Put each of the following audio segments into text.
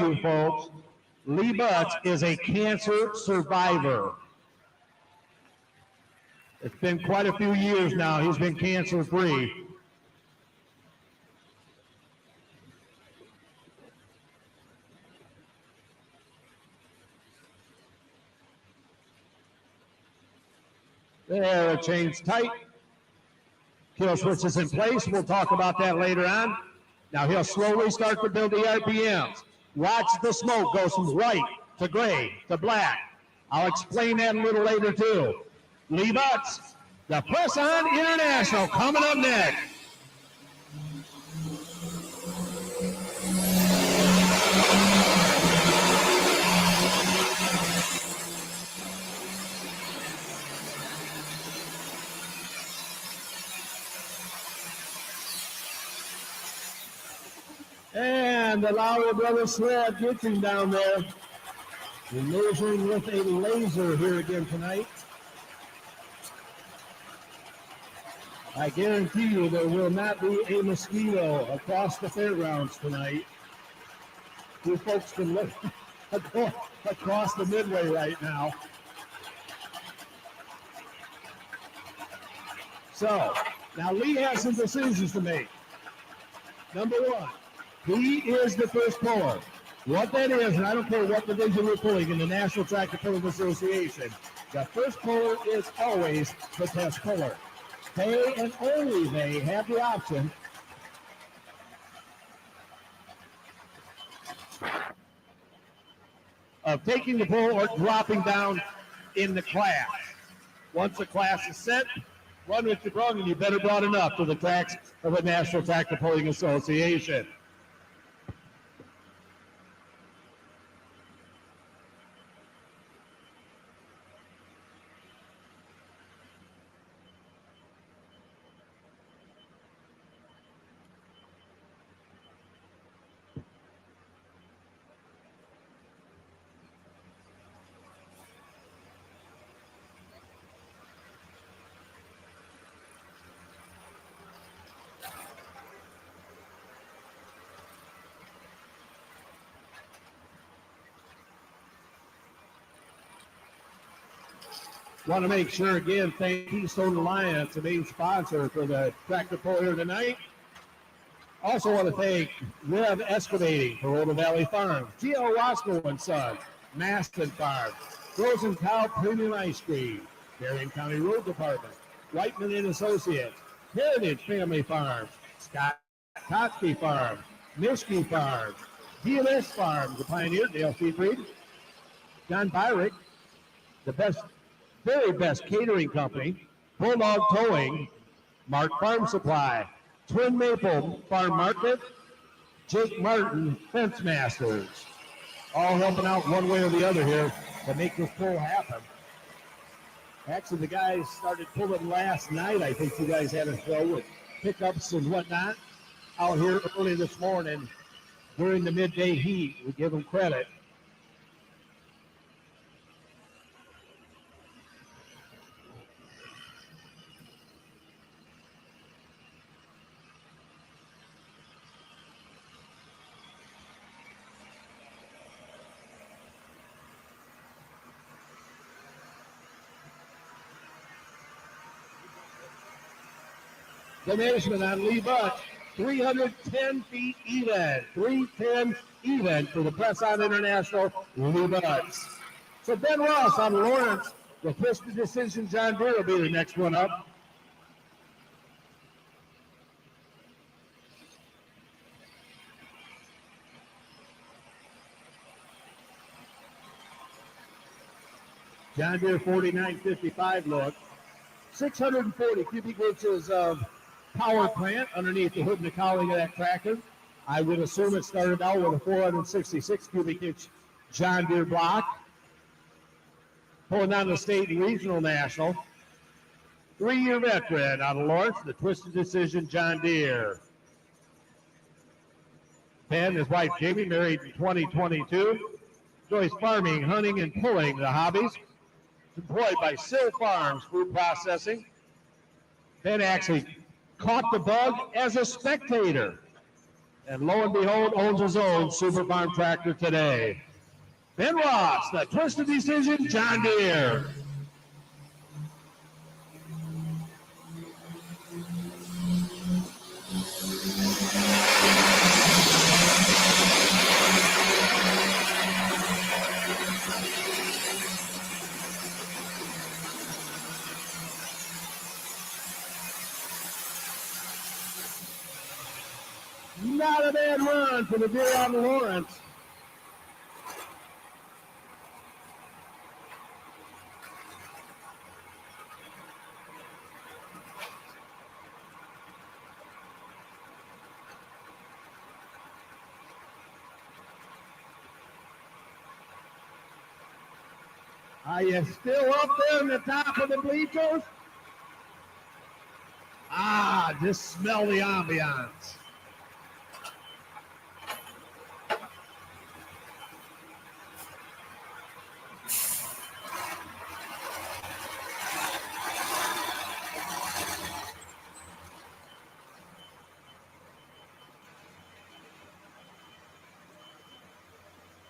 you folks, Lee Butts is a cancer survivor. It's been quite a few years now. He's been cancer-free. There, the chain's tight. Kill switch is in place. We'll talk about that later on. Now he'll slowly start to build the RPMs. Watch the smoke go from white to gray to black. I'll explain that a little later too. Lee Butts, the Press On International, coming up next. And the Lowry Brothers sled getting down there. We're measuring with a laser here again tonight. I guarantee you there will not be a mosquito across the fairgrounds tonight. You folks can look across the midway right now. So, now Lee has some decisions to make. Number one, he is the first puller. What that is, and I don't care what division we're pulling in the National Tractor Pulling Association, the first puller is always the test puller. They and only they have the option of taking the pull or dropping down in the class. Once the class is set, run with your brung, and you better brought enough to the tracks of the National Tractor Pulling Association. Want to make sure, again, thank Keystone Alliance, the main sponsor for the tractor pull here tonight. Also want to thank Rev Excavating for Rhoda Valley Farms, G.L. Roscoe and Sons, Maston Farm, Frozen Cow Premium Ice Cream, Berrien County Road Department, Whiteman and Associates, Heritage Family Farms, Scott Kotsky Farm, Mischke Farms, DLS Farms, the Pioneer, Dale Seafried, John Byrick, the very best catering company, Bulldog Towing, Mark Farm Supply, Twin Maple Farm Market, Jake Martin Fence Masters, all helping out one way or the other here to make this pull happen. Actually, the guys started pulling last night. I think you guys had a show with pickups and whatnot out here early this morning during the midday heat. We give them credit. The measurement on Lee Butts, 310 feet even, 310 even for the Press On International, Lee Butts. So Ben Ross on Lawrence, the Twisted Decision John Deere will be the next one up. John Deere 4955 look, 640 cubic inches of power plant underneath the hood and the cowling of that tractor. I would assume it started out with a 466 cubic inch John Deere block. Pulling down the state and regional national. 3-year veteran out of Lawrence, the Twisted Decision John Deere. Ben, his wife Jamie, married in 2022. Enjoys farming, hunting, and pulling the hobbies. Employed by Sill Farms Food Processing. Ben actually caught the bug as a spectator And lo and behold, owns his own Super Farm tractor today. Ben Ross, the twisted decision, John Deere. Not a bad run for the Deere on Lawrence. Are you still up there in the top of the bleachers? Just smell the ambiance.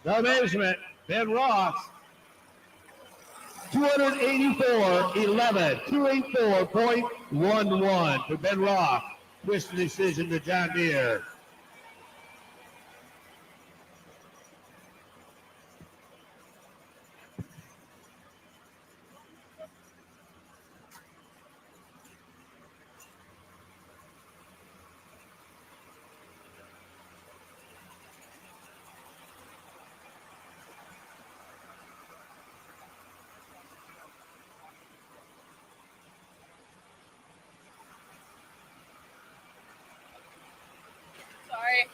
The measurement, Ben Ross, 284.11, 284.11 for Ben Ross. Twist decision to John Deere. Sorry.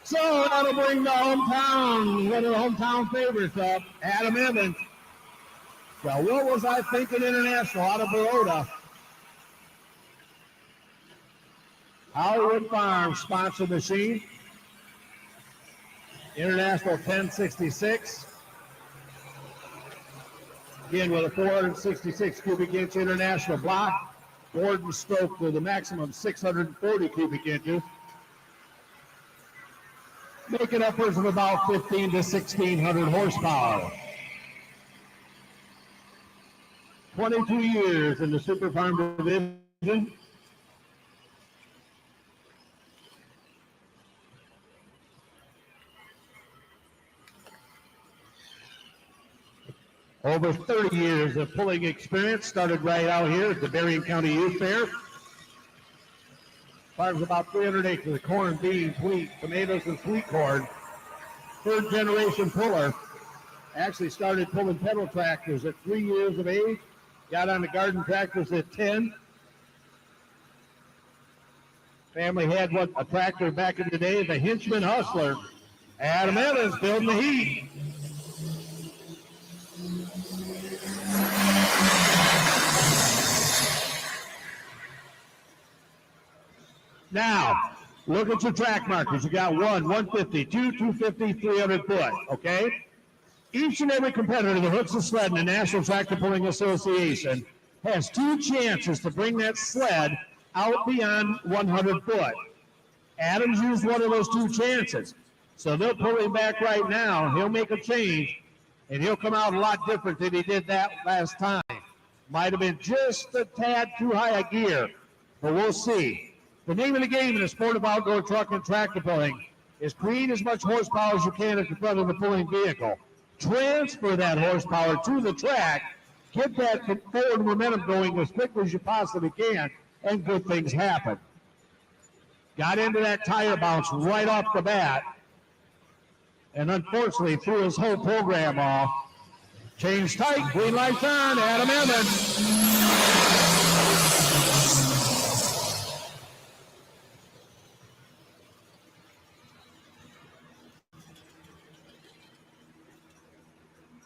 So that'll bring the hometown, one of the hometown favorites up, Adam Evans. So what was I thinking international out of Baroda? Hollywood Farms sponsor machine. International 1066. Again with a 466 cubic inch international block. Gordon stoked with a maximum 640 cubic inches. Making upwards of about 15 to 1600 horsepower. 22 years in the Super Farm division. Over 30 years of pulling experience. Started right out here at the Berrien County Youth Fair. Farms about 300 acres of corn, beans, wheat, tomatoes, and sweet corn. Third generation puller. Actually started pulling pedal tractors at 3 years of age. Got on the garden tractors at 10. Family had a tractor back in the day, the Hinchman Hustler. Adam Evans building the heat. Now, look at your track markers. You got 1, 150, 2, 250, 300 foot, okay? Each and every competitor that hooks a sled in the National Tractor Pulling Association has 2 chances to bring that sled out beyond 100 foot. Adams used one of those 2 chances. So they'll pull him back right now. He'll make a change, and he'll come out a lot different than he did that last time. Might have been just a tad too high a gear, but we'll see. The name of the game in the sport of outdoor truck and tractor pulling is create as much horsepower as you can at the front of the pulling vehicle. Transfer that horsepower to the track, get that forward momentum going as quickly as you possibly can, and good things happen. Got into that tire bounce right off the bat, and unfortunately threw his whole program off. Change tight, green lights on, Adam Evans.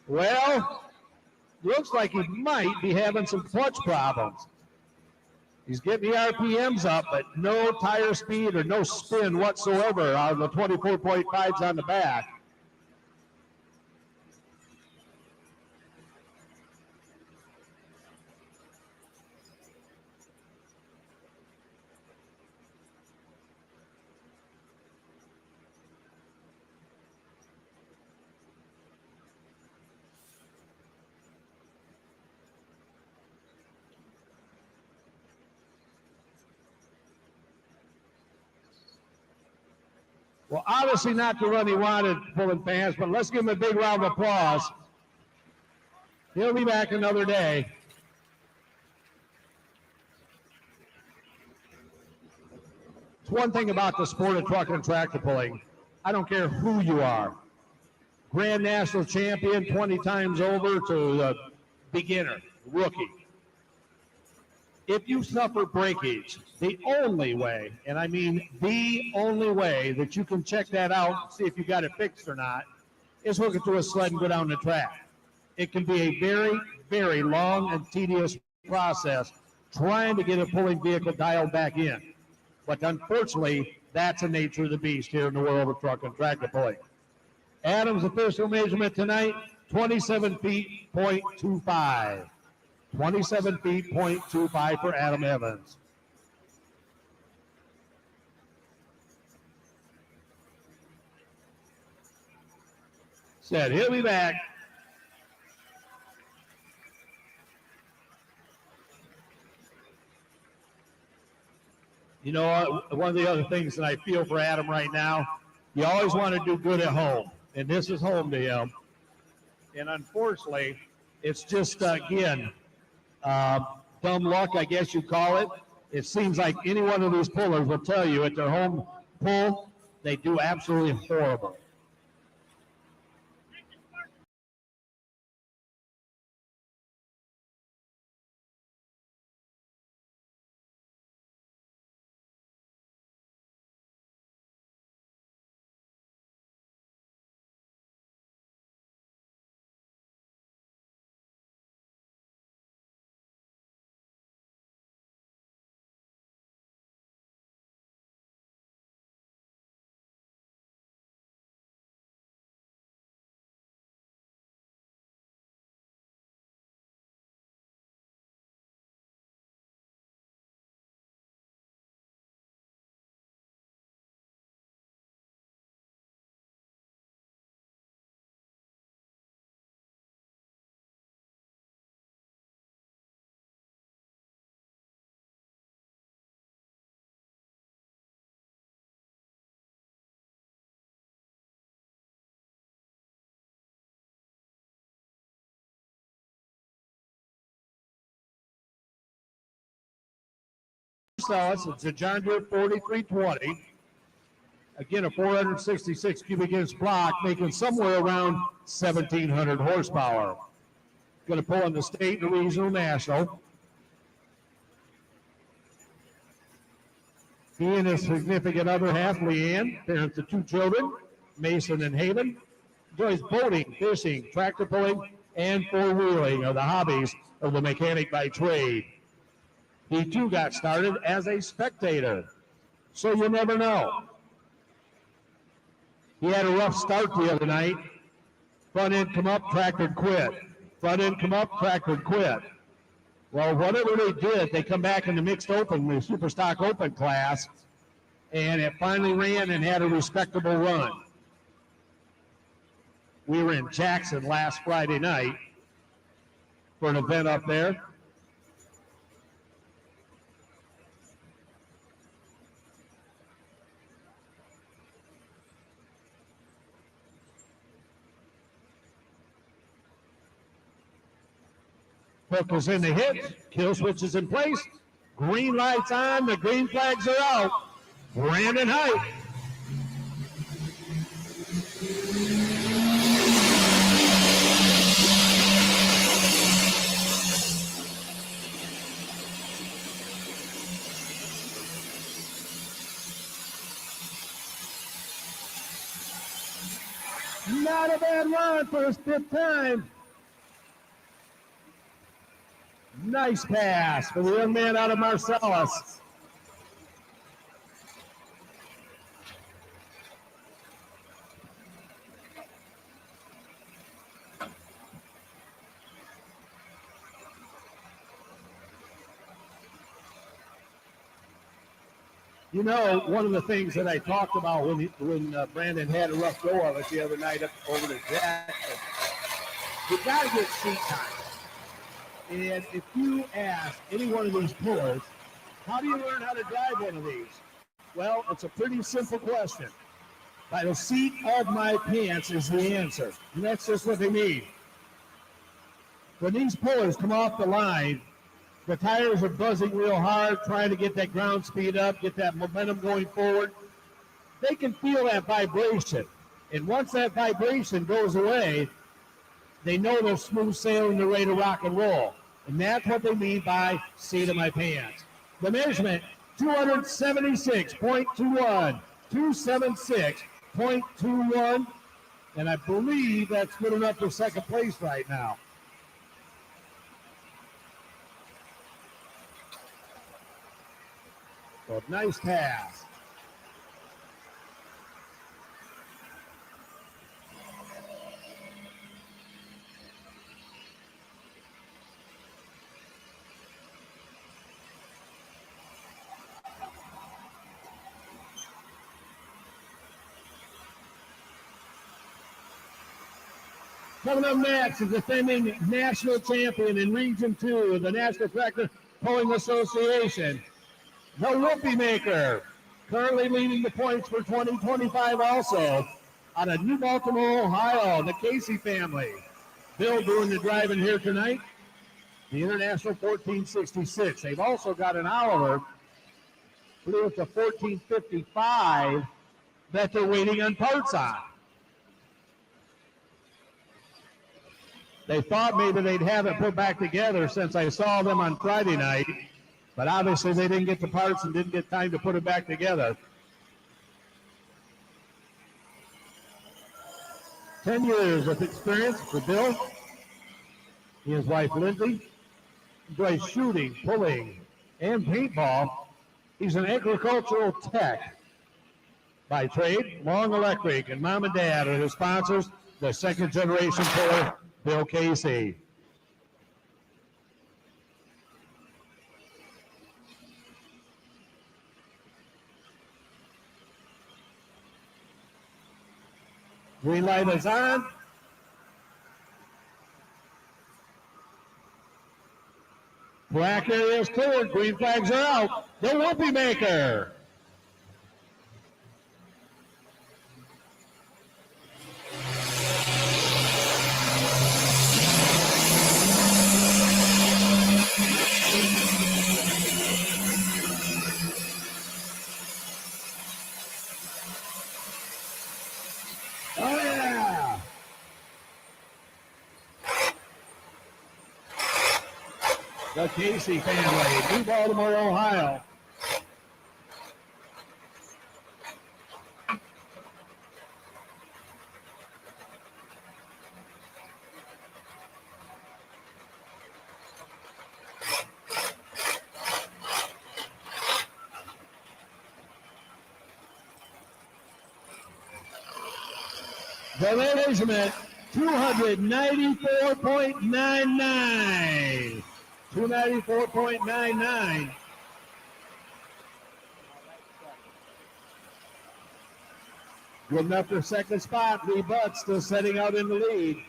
Well, looks like he might be having some clutch problems. He's getting the RPMs up, but no tire speed or no spin whatsoever on the 24.5s on the back. Well, obviously not the run he wanted, pulling fans, but let's give him a big round of applause. He'll be back another day. It's one thing about the sport of truck and tractor pulling. I don't care who you are. Grand National Champion 20 times over to the beginner, rookie. If you suffer breakage, the only way, and I mean the only way that you can check that out, see if you got it fixed or not, is hook it to a sled and go down the track. It can be a very, very long and tedious process trying to get a pulling vehicle dialed back in. But unfortunately, that's the nature of the beast here in the world of truck and tractor pulling. Adam's official measurement tonight, 27 feet, .25. 27 feet, .25 for Adam Evans. Said he'll be back. You know, one of the other things that I feel for Adam right now, you always want to do good at home, and this is home to him. And unfortunately, it's just, again, dumb luck, I guess you call it. It seems like any one of these pullers will tell you at their home pull, they do absolutely horrible. So it's a John Deere 4320. Again, a 466 cubic inch block, making somewhere around 1,700 horsepower. Going to pull in the state, the regional, national. He and his significant other half, Leanne, parents of 2 children, Mason and Haven, enjoys boating, fishing, tractor pulling, and four-wheeling are the hobbies of the mechanic by trade. He too got started as a spectator, so you never know. He had a rough start the other night. Front end come up, tractor quit. Front end come up, tractor quit. Well, whatever they did, they come back in the mixed open, the super stock open class, and it finally ran and had a respectable run. We were in Jackson last Friday night for an event up there. Hook is in the hit, kill switch is in place, green lights on, the green flags are out. Brandon Height. Not a bad run for his 5th time. Nice pass for the young man out of Marcellus. You know, one of the things that I talked about when Brandon had a rough go of it the other night up over to Jackson, you got to get seat time. And if you ask any one of these pullers, how do you learn how to drive one of these? Well, it's a pretty simple question. By the seat of my pants is the answer. And that's just what they mean. When these pullers come off the line, the tires are buzzing real hard, trying to get that ground speed up, get that momentum going forward. They can feel that vibration. And once that vibration goes away, they know they're smooth sailing, they're ready to rock and roll. And that's what they mean by seat of my pants. The measurement, 276.21, 276.21. And I believe that's good enough for second place right now. So nice pass. Coming up next is defending national champion in Region 2 of the National Tractor Pulling Association, the Whoopie Maker, currently leading the points for 2025 also out of New Baltimore, Ohio, the Casey family. Bill doing the driving here tonight, the International 1466. They've also got an Oliver, I believe it's a 1455 that they're waiting on parts on. They thought maybe they'd have it put back together since I saw them on Friday night, but obviously they didn't get the parts and didn't get time to put it back together. 10 years of experience for Bill. He and his wife Lindsay enjoys shooting, pulling, and paintball. He's an agricultural tech by trade, Long Electric, and mom and dad are his sponsors, the second generation puller, Bill Casey. Green light is on. Black area is cleared. Green flags are out. The Whoopie Maker. Oh, yeah. The Casey family, New Baltimore, Ohio. The measurement, 294.99. 294.99. Good enough for second spot. Lee Butt still setting out in the lead.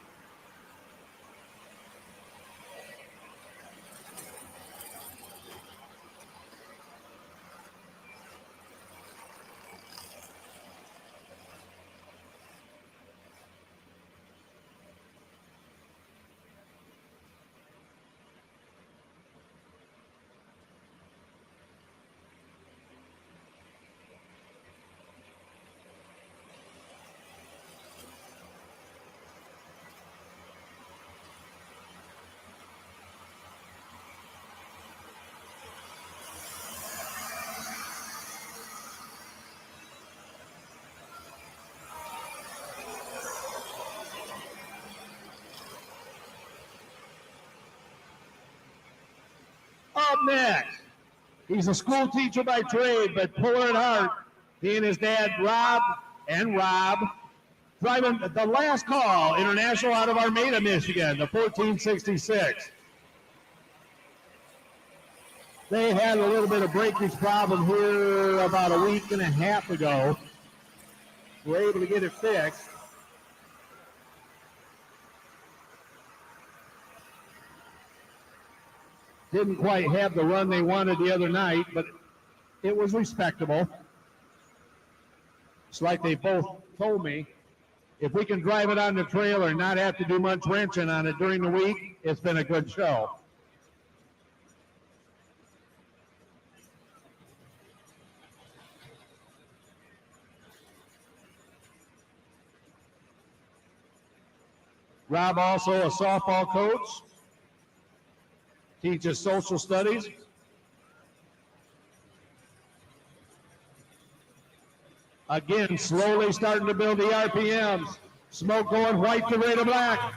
next. He's a school teacher by trade, but puller at heart. He and his dad, Rob, driving the last call international out of Armada, Michigan, the 1466. They had a little bit of breakage problem here about a week and a half ago. We're able to get it fixed. Didn't quite have the run they wanted the other night, but it was respectable. It's like they both told me, if we can drive it on the trailer and not have to do much wrenching on it during the week, it's been a good show. Rob also a softball coach, teaches social studies. Again, slowly starting to build the RPMs. Smoke going white to red to black.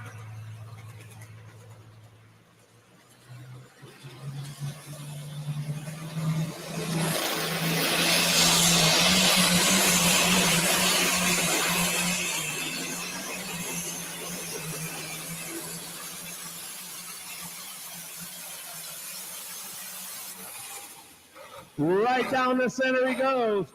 Right down the center he goes.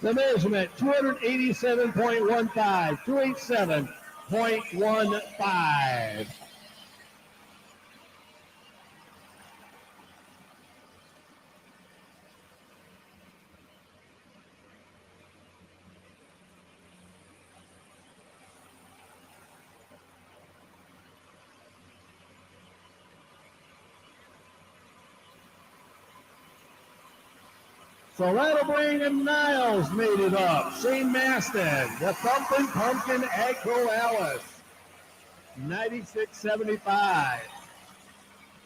The measurement, 287.15, 287.15. So that'll bring in Niles, made it up. Shane Maston, the Thumping Pumpkin Agco Alice, 96.75.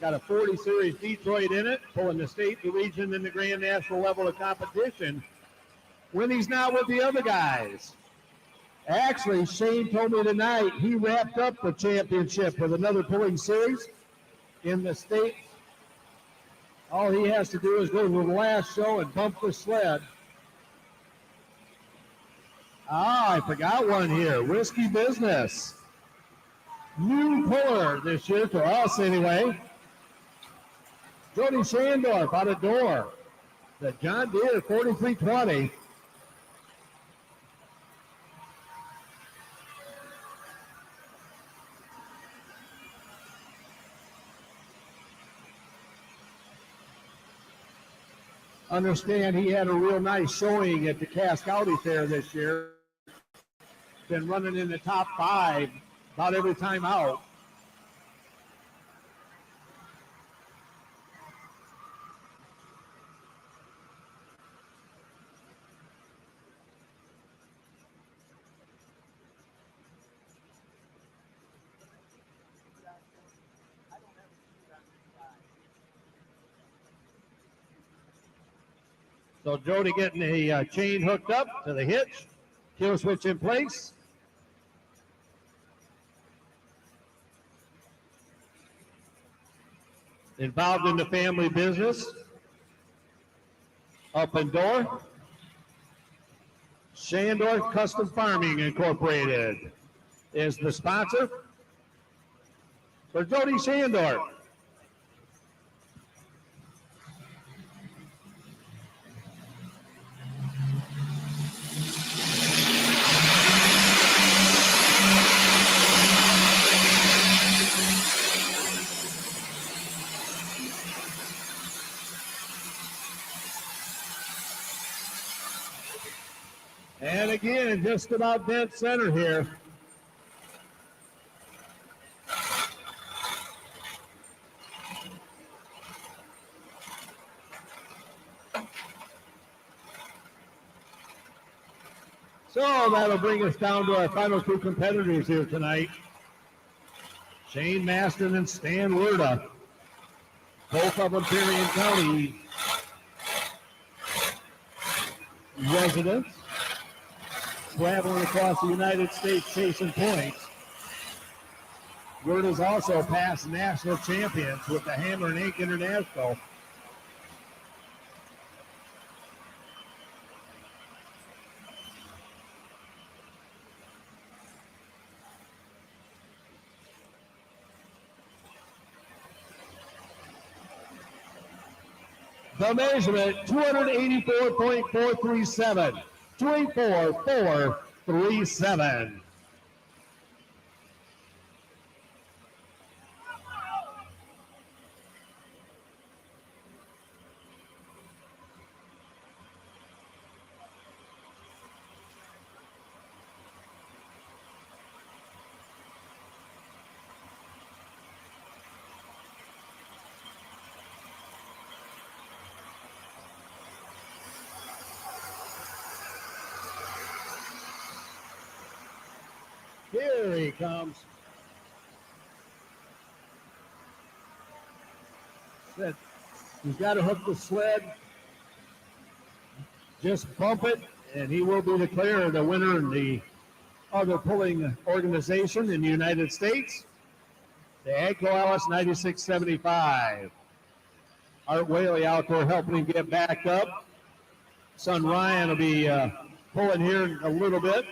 Got a 40 Series Detroit in it, pulling the state, the region, and the grand national level of competition when he's not with the other guys. Actually, Shane told me tonight he wrapped up the championship with another pulling series in the state. All he has to do is go to the last show and bump the sled. I forgot one here. Risky Business. New puller this year to us anyway. Jody Shandorf out of door. The John Deere 4320. Understand he had a real nice showing at the Cascouty Fair this year. Been running in the top 5 about every time out. So Jody getting the chain hooked up to the hitch, kill switch in place. Involved in the family business. Up and door. Shandorf Custom Farming Incorporated is the sponsor for Jody Shandorf. again, just about dead center here. So that'll bring us down to our final two competitors here tonight. Shane Maston and Stan Werda. Both of them Berrien County residents. Traveling across the United States chasing points. Werda's also past national champions with the Hammer and Ink International. The measurement, 284.437. 284.437. Here he comes. He's got to hook the sled. Just bump it, and he will be declared the winner in the other pulling organization in the United States. The Agco Alice 9675. Art Whaley out there helping him get back up. Son Ryan will be pulling here in a little bit.